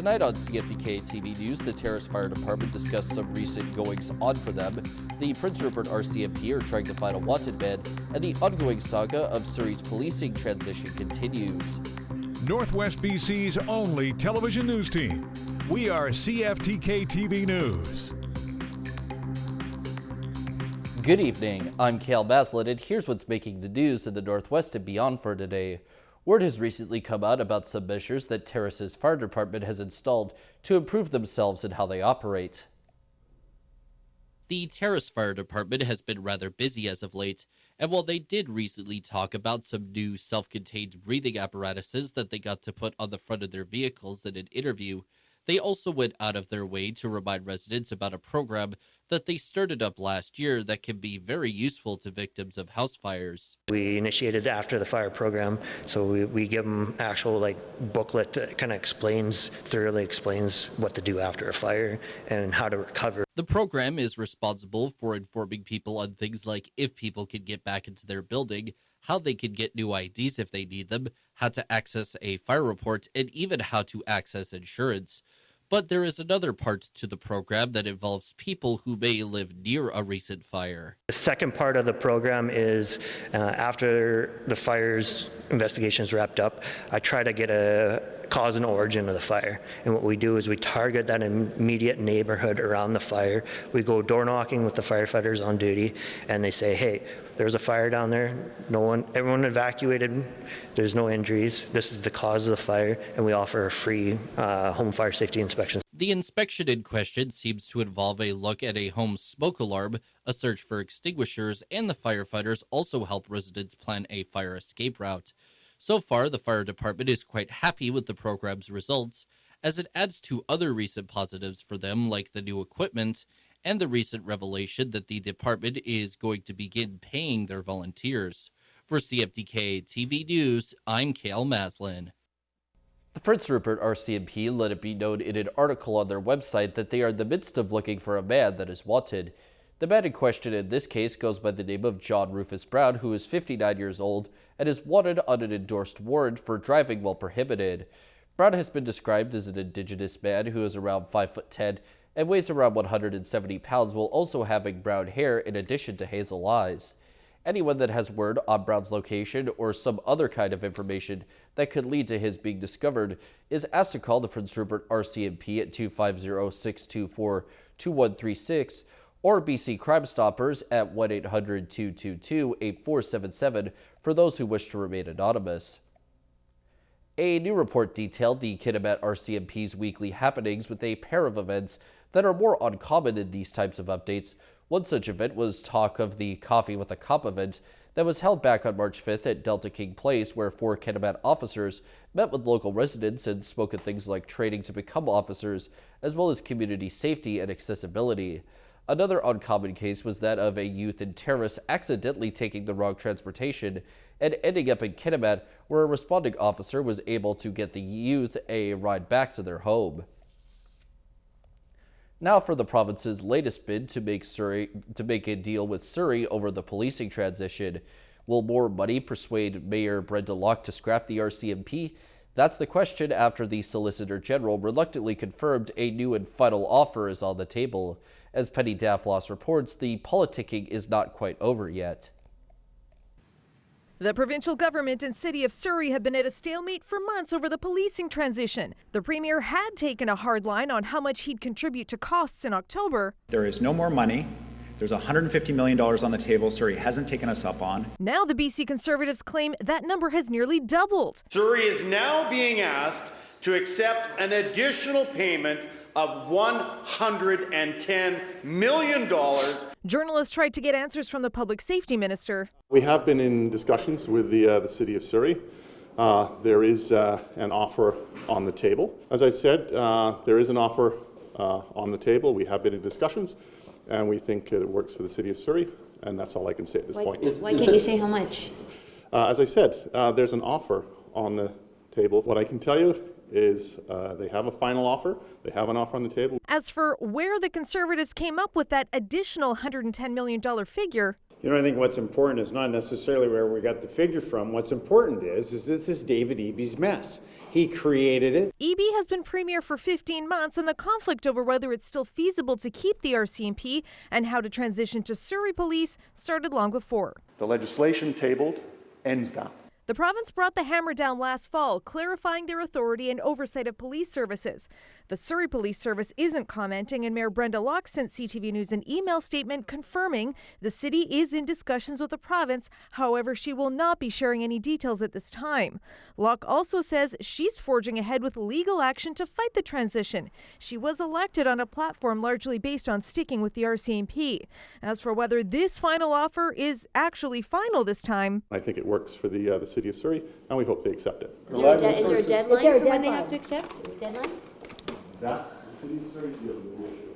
Tonight on CFTK-TV News, the Terrace Fire Department discussed some recent goings-on for them. The Prince Rupert RCMP are trying to find a wanted man, and the ongoing saga of Surrey's policing transition continues. Northwest BC's only television news team. We are CFTK-TV News. Good evening, I'm Cale Maslin, and here's what's making the news in the Northwest and beyond for today. Word has recently come out about some measures that Terrace's fire department has installed to improve themselves and how they operate. The Terrace Fire Department has been rather busy as of late, and while they did recently talk about some new self-contained breathing apparatuses that they got to put on the front of their vehicles in an interview, they also went out of their way to remind residents about a program that they started up last year that can be very useful to victims of house fires. We initiated after the fire program, so we give them actual booklet that kind of thoroughly explains what to do after a fire and how to recover. The program is responsible for informing people on things like if people can get back into their building, how they can get new IDs if they need them, how to access a fire report, and even how to access insurance. But there is another part to the program that involves people who may live near a recent fire. The second part of the program is after the fire's investigation is wrapped up, I try to get a cause and origin of the fire. And what we do is we target that immediate neighborhood around the fire. We go door knocking with the firefighters on duty, and they say, hey, there's a fire down there. Everyone evacuated. There's no injuries. This is the cause of the fire, and we offer a free home fire safety inspection. The inspection in question seems to involve a look at a home smoke alarm, a search for extinguishers, and the firefighters also help residents plan a fire escape route. So far, the fire department is quite happy with the program's results, as it adds to other recent positives for them, like the new equipment and the recent revelation that the department is going to begin paying their volunteers. For CFTK-TV News, I'm Cale Maslin. The Prince Rupert RCMP let it be known in an article on their website that they are in the midst of looking for a man that is wanted. The man in question in this case goes by the name of John Rufus Brown, who is 59 years old and is wanted on an endorsed warrant for driving while prohibited. Brown has been described as an Indigenous man who is around 5'10" and weighs around 170 pounds, while also having brown hair in addition to hazel eyes. Anyone that has word on Brown's location or some other kind of information that could lead to his being discovered is asked to call the Prince Rupert RCMP at 250-624-2136 or BC Crime Stoppers at 1-800-222-8477 for those who wish to remain anonymous. A new report detailed the Kitimat RCMP's weekly happenings with a pair of events that are more uncommon in these types of updates. One such event was talk of the Coffee with a Cop event that was held back on March 5th at Delta King Place, where 4 Kitimat officers met with local residents and spoke of things like training to become officers, as well as community safety and accessibility. Another uncommon case was that of a youth in Terrace accidentally taking the wrong transportation and ending up in Kitimat, where a responding officer was able to get the youth a ride back to their home. Now for the province's latest bid to make a deal with Surrey over the policing transition. Will more money persuade Mayor Brenda Locke to scrap the RCMP? That's the question after the Solicitor General reluctantly confirmed a new and final offer is on the table. As Penny Daflos reports, the politicking is not quite over yet. The provincial government and city of Surrey have been at a stalemate for months over the policing transition. The premier had taken a hard line on how much he'd contribute to costs in October. There is no more money. There's $150 million on the table Surrey hasn't taken us up on. Now the BC Conservatives claim that number has nearly doubled. Surrey is now being asked to accept an additional payment of $110 million. Journalists tried to get answers from the public safety minister. We have been in discussions with the city of Surrey. There is an offer on the table. As I've said, there is an offer on the table. We have been in discussions, and we think it works for the city of Surrey, and that's all I can say at this point. Why can't you say how much? As I said, there's an offer on the table. What I can tell you is they have a final offer. They have an offer on the table. As for where the Conservatives came up with that additional $110 million figure, I think what's important is not necessarily where we got the figure from. What's important is this is David Eby's mess. He created it. Eby has been premier for 15 months, and the conflict over whether it's still feasible to keep the RCMP and how to transition to Surrey Police started long before. The legislation tabled ends now. The province brought the hammer down last fall, clarifying their authority and oversight of police services. The Surrey Police Service isn't commenting, and Mayor Brenda Locke sent CTV News an email statement confirming the city is in discussions with the province. However, she will not be sharing any details at this time. Locke also says she's forging ahead with legal action to fight the transition. She was elected on a platform largely based on sticking with the RCMP. As for whether this final offer is actually final this time, I think it works for the city of Surrey, and we hope they accept it. Is there a deadline for when they have to accept? Deadline? That's the city of Surrey's deal with the issue.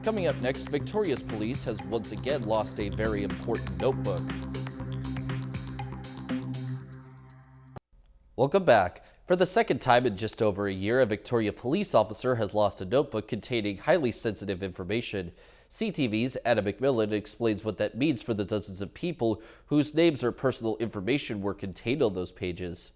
Coming up next, Victoria's police has once again lost a very important notebook. Welcome back. For the second time in just over a year, a Victoria police officer has lost a notebook containing highly sensitive information. CTV's Anna McMillan explains what that means for the dozens of people whose names or personal information were contained on those pages.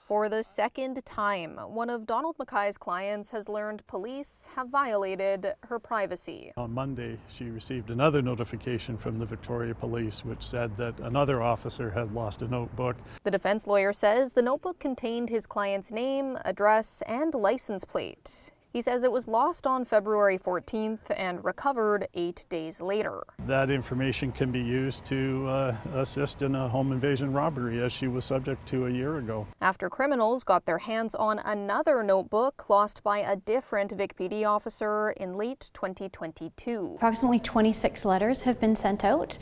For the second time, one of Donald Mackay's clients has learned police have violated her privacy. On Monday, she received another notification from the Victoria Police which said that another officer had lost a notebook. The defense lawyer says the notebook contained his client's name, address, and license plate. He says it was lost on February 14th and recovered 8 days later. That information can be used to assist in a home invasion robbery, as she was subject to a year ago. After criminals got their hands on another notebook lost by a different Vic PD officer in late 2022. Approximately 26 letters have been sent out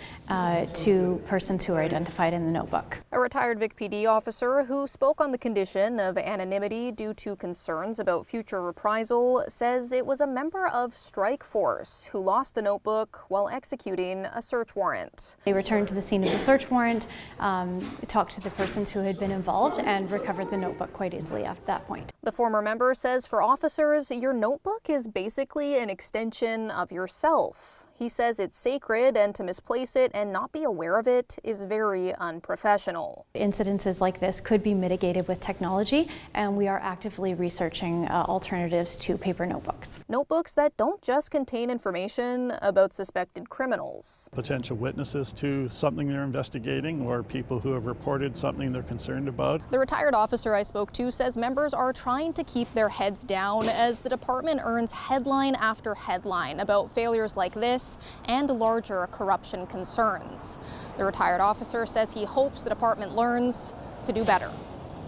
to persons who are identified in the notebook. A retired Vic PD officer who spoke on the condition of anonymity due to concerns about future reprisal says it was a member of Strike Force who lost the notebook while executing a search warrant. They returned to the scene of the search warrant, talked to the persons who had been involved, and recovered the notebook quite easily at that point. The former member says for officers, your notebook is basically an extension of yourself. He says it's sacred, and to misplace it and not be aware of it is very unprofessional. Incidences like this could be mitigated with technology, and we are actively researching alternatives to paper notebooks. Notebooks that don't just contain information about suspected criminals. Potential witnesses to something they're investigating or people who have reported something they're concerned about. The retired officer I spoke to says members are trying to keep their heads down as the department earns headline after headline about failures like this and larger corruption concerns. The retired officer says he hopes the department learns to do better.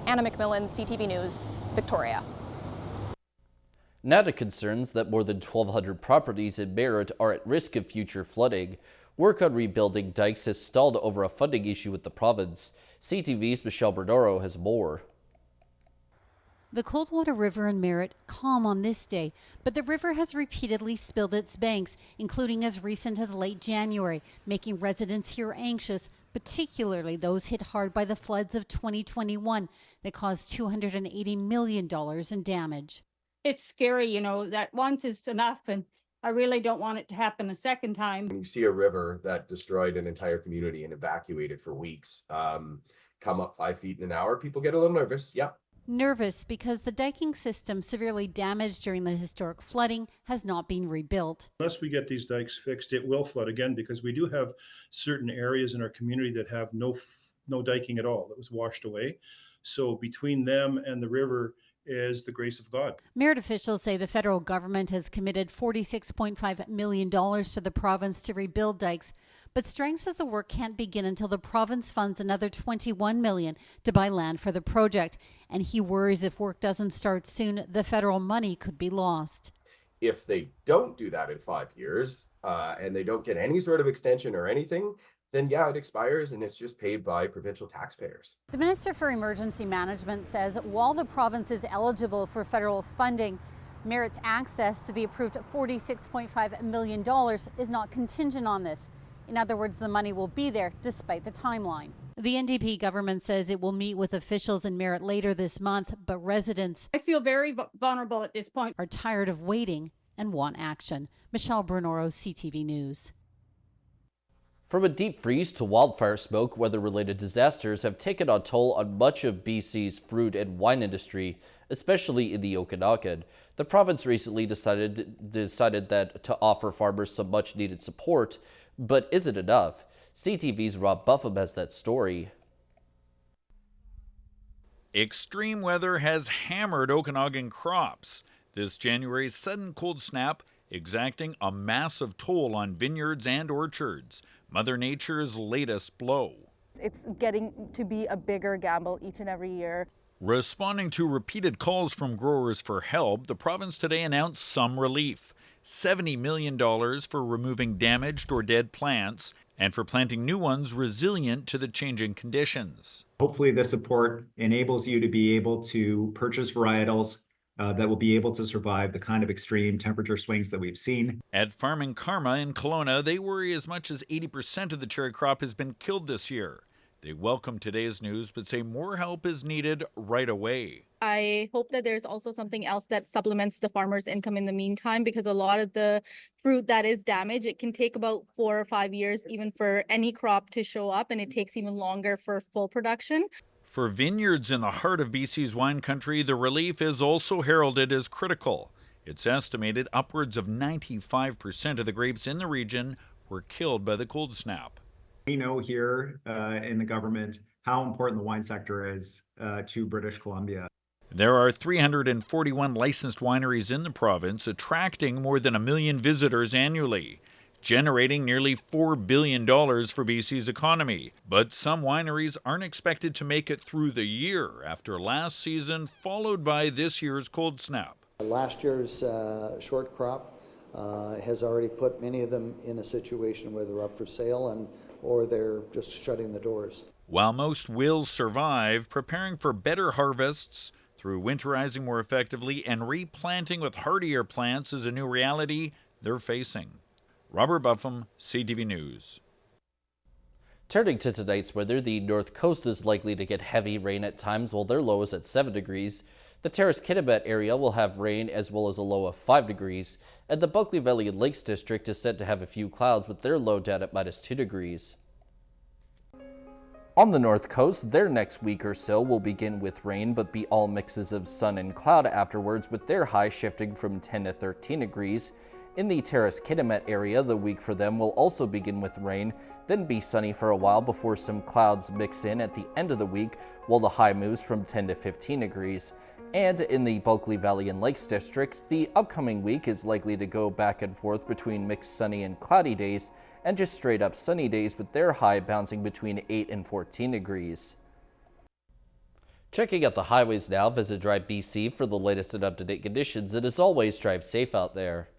Anna McMillan, CTV News, Victoria. NADA concerns that more than 1,200 properties in Merritt are at risk of future flooding. Work on rebuilding dikes has stalled over a funding issue with the province. CTV's Michelle Bernoro has more. The Coldwater River in Merritt calm on this day, but the river has repeatedly spilled its banks, including as recent as late January, making residents here anxious, particularly those hit hard by the floods of 2021 that caused $280 million in damage. It's scary, that once is enough, and I really don't want it to happen a second time. When you see a river that destroyed an entire community and evacuated for weeks come up 5 feet in an hour, people get a little nervous. Yep. Nervous because the diking system severely damaged during the historic flooding has not been rebuilt. Unless we get these dikes fixed, it will flood again because we do have certain areas in our community that have no diking at all. It was washed away. So between them and the river is the grace of God. Merritt officials say the federal government has committed $46.5 million to the province to rebuild dikes. But Strang says the work can't begin until the province funds another $21 million to buy land for the project. And he worries if work doesn't start soon, the federal money could be lost. If they don't do that in 5 years and they don't get any sort of extension or anything, then yeah, it expires and it's just paid by provincial taxpayers. The Minister for Emergency Management says while the province is eligible for federal funding, Merritt's access to the approved $46.5 million is not contingent on this. In other words, the money will be there despite the timeline. The NDP government says it will meet with officials in Merritt later this month, but residents I feel very vulnerable at this point. are tired of waiting and want action. Michelle Bernoro, CTV News. From a deep freeze to wildfire smoke, weather-related disasters have taken a toll on much of BC's fruit and wine industry, especially in the Okanagan. The province recently decided that to offer farmers some much-needed support, but is it enough? CTV's Rob Buffum has that story. Extreme weather has hammered Okanagan crops. This January's sudden cold snap exacting a massive toll on vineyards and orchards. Mother Nature's latest blow. It's getting to be a bigger gamble each and every year. Responding to repeated calls from growers for help, the province today announced some relief. $70 million for removing damaged or dead plants and for planting new ones resilient to the changing conditions. Hopefully this support enables you to be able to purchase varietals that will be able to survive the kind of extreme temperature swings that we've seen. At Farming Karma in Kelowna, they worry as much as 80% of the cherry crop has been killed this year. They welcome today's news, but say more help is needed right away. I hope that there's also something else that supplements the farmer's income in the meantime, because a lot of the fruit that is damaged, it can take about 4 or 5 years even for any crop to show up, and it takes even longer for full production. For vineyards in the heart of BC's wine country, the relief is also heralded as critical. It's estimated upwards of 95% of the grapes in the region were killed by the cold snap. We know here in the government how important the wine sector is to British Columbia. There are 341 licensed wineries in the province, attracting more than 1 million visitors annually, generating nearly $4 billion for BC's economy. But some wineries aren't expected to make it through the year after last season, followed by this year's cold snap. Last year's short crop has already put many of them in a situation where they're up for sale or they're just shutting the doors. While most will survive, preparing for better harvests through winterizing more effectively and replanting with hardier plants is a new reality they're facing. Robert Buffum, CTV News. Turning to tonight's weather, the North Coast is likely to get heavy rain at times while their low is at 7 degrees. The Terrace-Kitimat area will have rain as well as a low of 5 degrees. And the Bulkley Valley and Lakes District is set to have a few clouds with their low down at -2 degrees. On the North Coast, their next week or so will begin with rain but be all mixes of sun and cloud afterwards, with their high shifting from 10 to 13 degrees. In the Terrace-Kitimat area, the week for them will also begin with rain, then be sunny for a while before some clouds mix in at the end of the week, while the high moves from 10 to 15 degrees. And in the Bulkley Valley and Lakes District, the upcoming week is likely to go back and forth between mixed sunny and cloudy days, and just straight up sunny days with their high bouncing between 8 and 14 degrees. Checking out the highways now, visit Drive BC for the latest and up-to-date conditions, and as always, drive safe out there.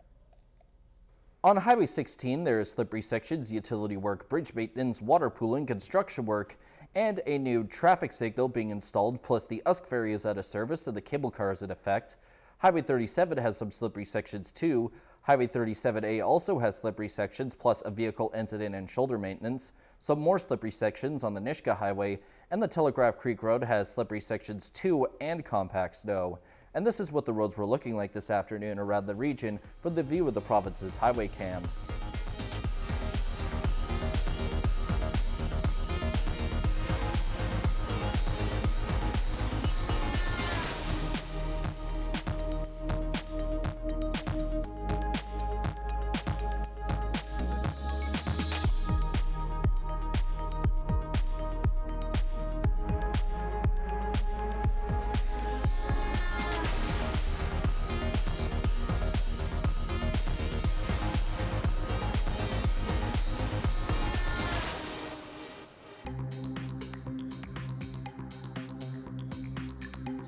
On Highway 16, there is slippery sections, utility work, bridge maintenance, water pooling, construction work, and a new traffic signal being installed, plus the Usk ferry is out of service and the cable car is in effect. Highway 37 has some slippery sections too. Highway 37A also has slippery sections, plus a vehicle incident and shoulder maintenance. Some more slippery sections on the Nishka Highway, and the Telegraph Creek Road has slippery sections too and compact snow. And this is what the roads were looking like this afternoon around the region from the view of the province's highway cams.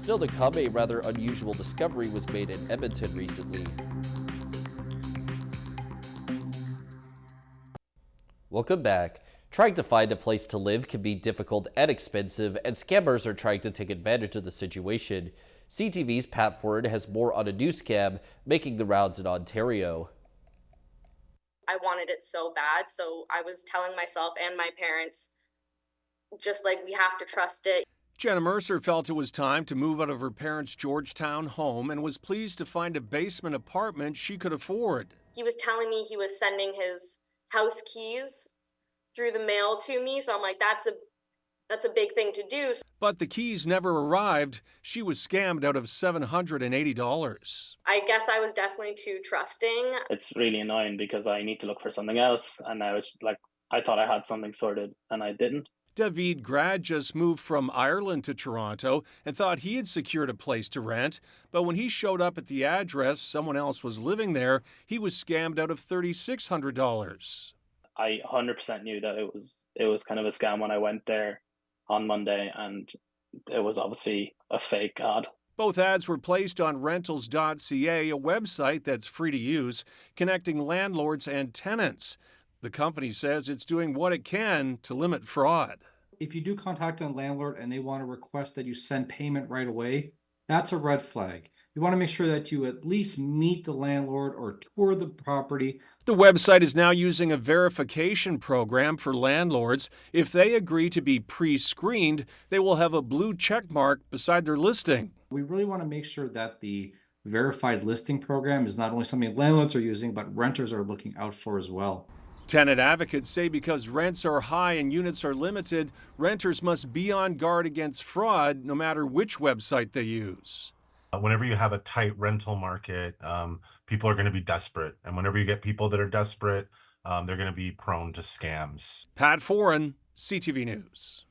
Still to come, a rather unusual discovery was made in Edmonton recently. Welcome back. Trying to find a place to live can be difficult and expensive, and scammers are trying to take advantage of the situation. CTV's Pat Ford has more on a new scam making the rounds in Ontario. I wanted it so bad, so I was telling myself and my parents, just like, we have to trust it. Jenna Mercer felt it was time to move out of her parents' Georgetown home and was pleased to find a basement apartment she could afford. He was telling me he was sending his house keys through the mail to me, so I'm like, that's a big thing to do. But the keys never arrived. She was scammed out of $780. I guess I was definitely too trusting. It's really annoying because I need to look for something else, and I was like, I thought I had something sorted and I didn't. David Grad just moved from Ireland to Toronto and thought he had secured a place to rent, but when he showed up at the address, someone else was living there. He was scammed out of $3,600. I 100% knew that it was kind of a scam when I went there on Monday, and it was obviously a fake ad. Both ads were placed on rentals.ca, a website that's free to use, connecting landlords and tenants. The company says it's doing what it can to limit fraud. If you do contact a landlord and they want to request that you send payment right away, that's a red flag. You want to make sure that you at least meet the landlord or tour the property. The website is now using a verification program for landlords. If they agree to be pre-screened, they will have a blue check mark beside their listing. We really want to make sure that the verified listing program is not only something landlords are using, but renters are looking out for as well. Tenant advocates say because rents are high and units are limited, renters must be on guard against fraud no matter which website they use. Whenever you have a tight rental market, people are going to be desperate. And whenever you get people that are desperate, they're going to be prone to scams. Pat Foran, CTV News.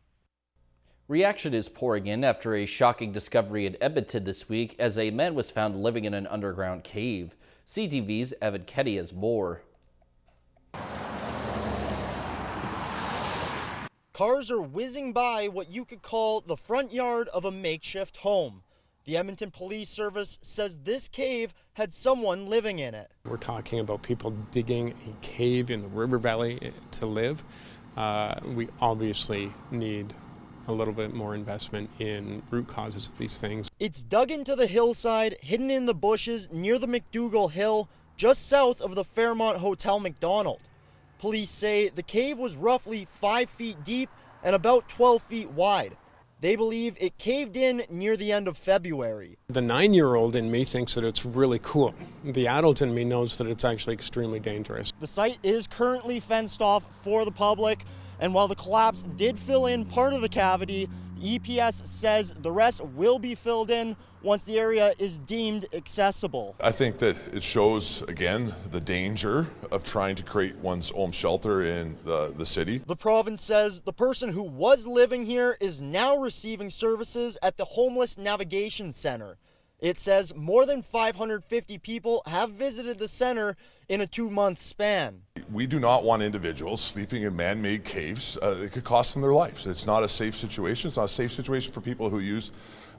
Reaction is pouring in after a shocking discovery in Edmonton this week as a man was found living in an underground cave. CTV's Evan Kenny has more. Cars are whizzing by what you could call the front yard of a makeshift home. The Edmonton Police Service says this cave had someone living in it. We're talking about people digging a cave in the river valley to live. We obviously need a little bit more investment in root causes of these things. It's dug into the hillside, hidden in the bushes near the McDougall Hill, just south of the Fairmont Hotel McDonald. Police say the cave was roughly 5 feet deep and about 12 feet wide. They believe it caved in near the end of February. The 9-year-old in me thinks that it's really cool. The adult in me knows that it's actually extremely dangerous. The site is currently fenced off for the public, and while the collapse did fill in part of the cavity, the EPS says the rest will be filled in once the area is deemed accessible. I think that it shows, again, the danger of trying to create one's own shelter in the city. The province says the person who was living here is now receiving services at the Homeless Navigation Center. It says more than 550 people have visited the center in a 2-month span. We do not want individuals sleeping in man-made caves. It could cost them their lives. It's not a safe situation. It's not a safe situation for people who use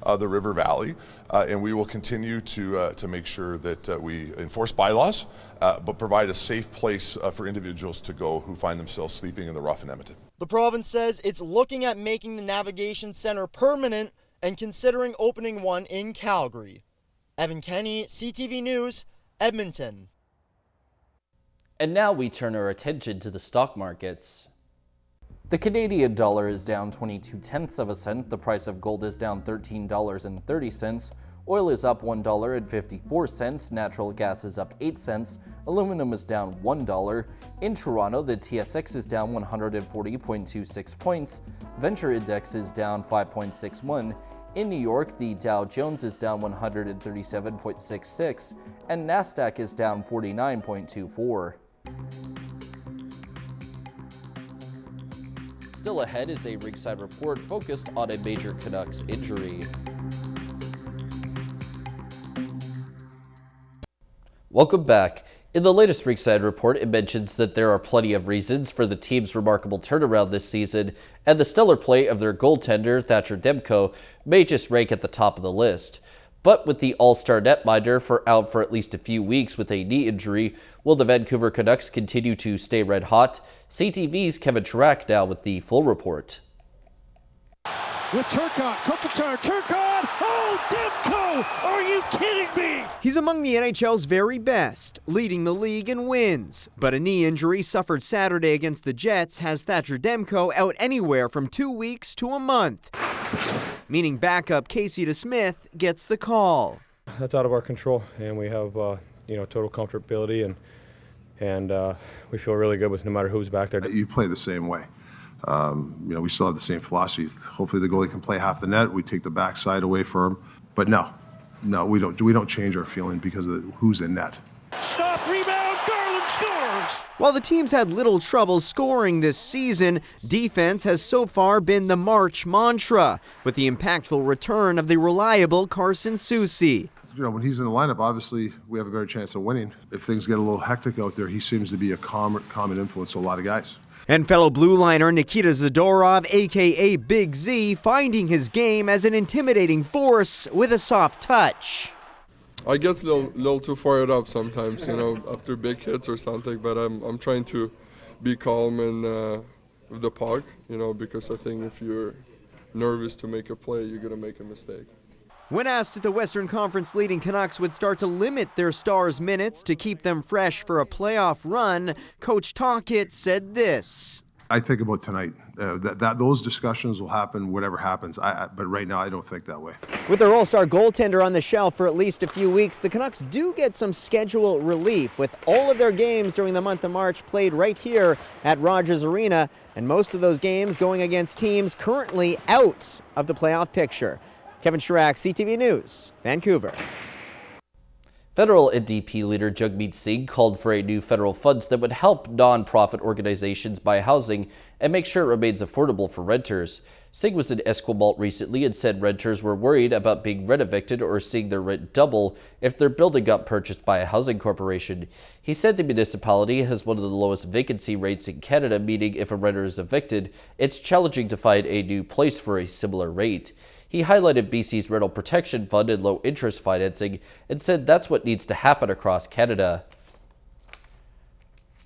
the river valley, and we will continue to make sure that we enforce bylaws, but provide a safe place for individuals to go who find themselves sleeping in the rough in Edmonton. The province says it's looking at making the Navigation Center permanent and considering opening one in Calgary. Evan Kenny, CTV News, Edmonton. And now we turn our attention to the stock markets. The Canadian dollar is down 22/10 cents. The price of gold is down $13.30. Oil is up $1.54. Natural gas is up 8 cents. Aluminum is down $1. In Toronto, the TSX is down 140.26 points. Venture Index is down 5.61. In New York, the Dow Jones is down 137.66, and NASDAQ is down 49.24. Still ahead is a ringside report focused on a major Canucks injury. Welcome back. In the latest Ringside Report, it mentions that there are plenty of reasons for the team's remarkable turnaround this season, and the stellar play of their goaltender, Thatcher Demko, may just rank at the top of the list. But with the all-star netminder out for at least a few weeks with a knee injury, will the Vancouver Canucks continue to stay red hot? CTV's Kevin Chirac now with the full report. With Turcotte, Kopitar, Turcotte! Oh, Demko! Are you kidding me? He's among the NHL's very best, leading the league in wins. But a knee injury suffered Saturday against the Jets has Thatcher Demko out anywhere from 2 weeks to a month. Meaning backup Casey DeSmith gets the call. That's out of our control, and we have total comfortability, and we feel really good with no matter who's back there. You play the same way. We still have the same philosophy. Hopefully the goalie can play half the net. We take the backside away for him. But no, we don't change our feeling because of who's in net. Stop, rebound, Garland scores! While the team's had little trouble scoring this season, defense has so far been the March mantra, with the impactful return of the reliable Carson Soucy. When he's in the lineup, obviously we have a better chance of winning. If things get a little hectic out there, he seems to be a common influence to a lot of guys. And fellow blue liner Nikita Zadorov, a.k.a. Big Z, finding his game as an intimidating force with a soft touch. I get a little too fired up sometimes, after big hits or something, but I'm trying to be calm and with the puck, because I think if you're nervous to make a play, you're going to make a mistake. When asked if the Western Conference leading Canucks would start to limit their stars' minutes to keep them fresh for a playoff run, Coach Tocchet said this. I think about tonight. Those discussions will happen, whatever happens. But right now, I don't think that way. With their all-star goaltender on the shelf for at least a few weeks, the Canucks do get some schedule relief, with all of their games during the month of March played right here at Rogers Arena, and most of those games going against teams currently out of the playoff picture. Kevin Chirac, CTV News, Vancouver. Federal NDP leader Jagmeet Singh called for a new federal funds that would help non-profit organizations buy housing and make sure it remains affordable for renters. Singh was in Esquimalt recently and said renters were worried about being rent evicted or seeing their rent double if their building got purchased by a housing corporation. He said the municipality has one of the lowest vacancy rates in Canada, meaning if a renter is evicted, it's challenging to find a new place for a similar rate. He highlighted BC's rental protection fund and low-interest financing and said that's what needs to happen across Canada.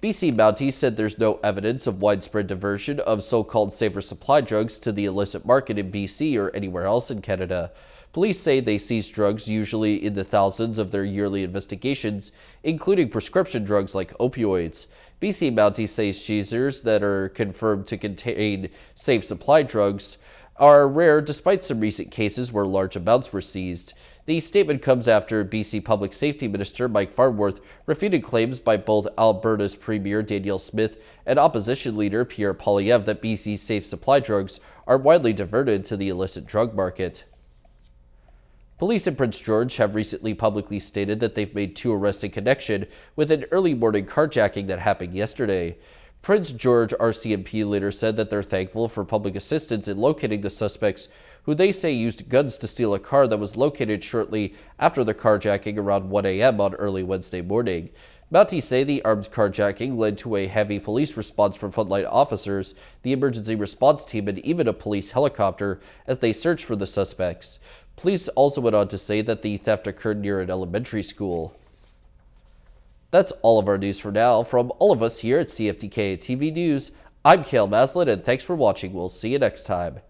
BC Mounties said there's no evidence of widespread diversion of so-called safer supply drugs to the illicit market in BC or anywhere else in Canada. Police say they seize drugs usually in the thousands of their yearly investigations, including prescription drugs like opioids. BC Mounties say seizures that are confirmed to contain safe supply drugs are rare despite some recent cases where large amounts were seized. The statement comes after BC Public Safety Minister Mike Farnworth refuted claims by both Alberta's Premier Danielle Smith and opposition leader Pierre Poilievre that BC's safe supply drugs are widely diverted to the illicit drug market. Police in Prince George have recently publicly stated that they've made 2 arrests in connection with an early morning carjacking that happened yesterday. Prince George RCMP later said that they're thankful for public assistance in locating the suspects, who they say used guns to steal a car that was located shortly after the carjacking around 1 a.m. on early Wednesday morning. Mounties say the armed carjacking led to a heavy police response from frontline officers, the emergency response team, and even a police helicopter as they searched for the suspects. Police also went on to say that the theft occurred near an elementary school. That's all of our news for now. From all of us here at CFTK-TV News, I'm Cale Maslin, and thanks for watching. We'll see you next time.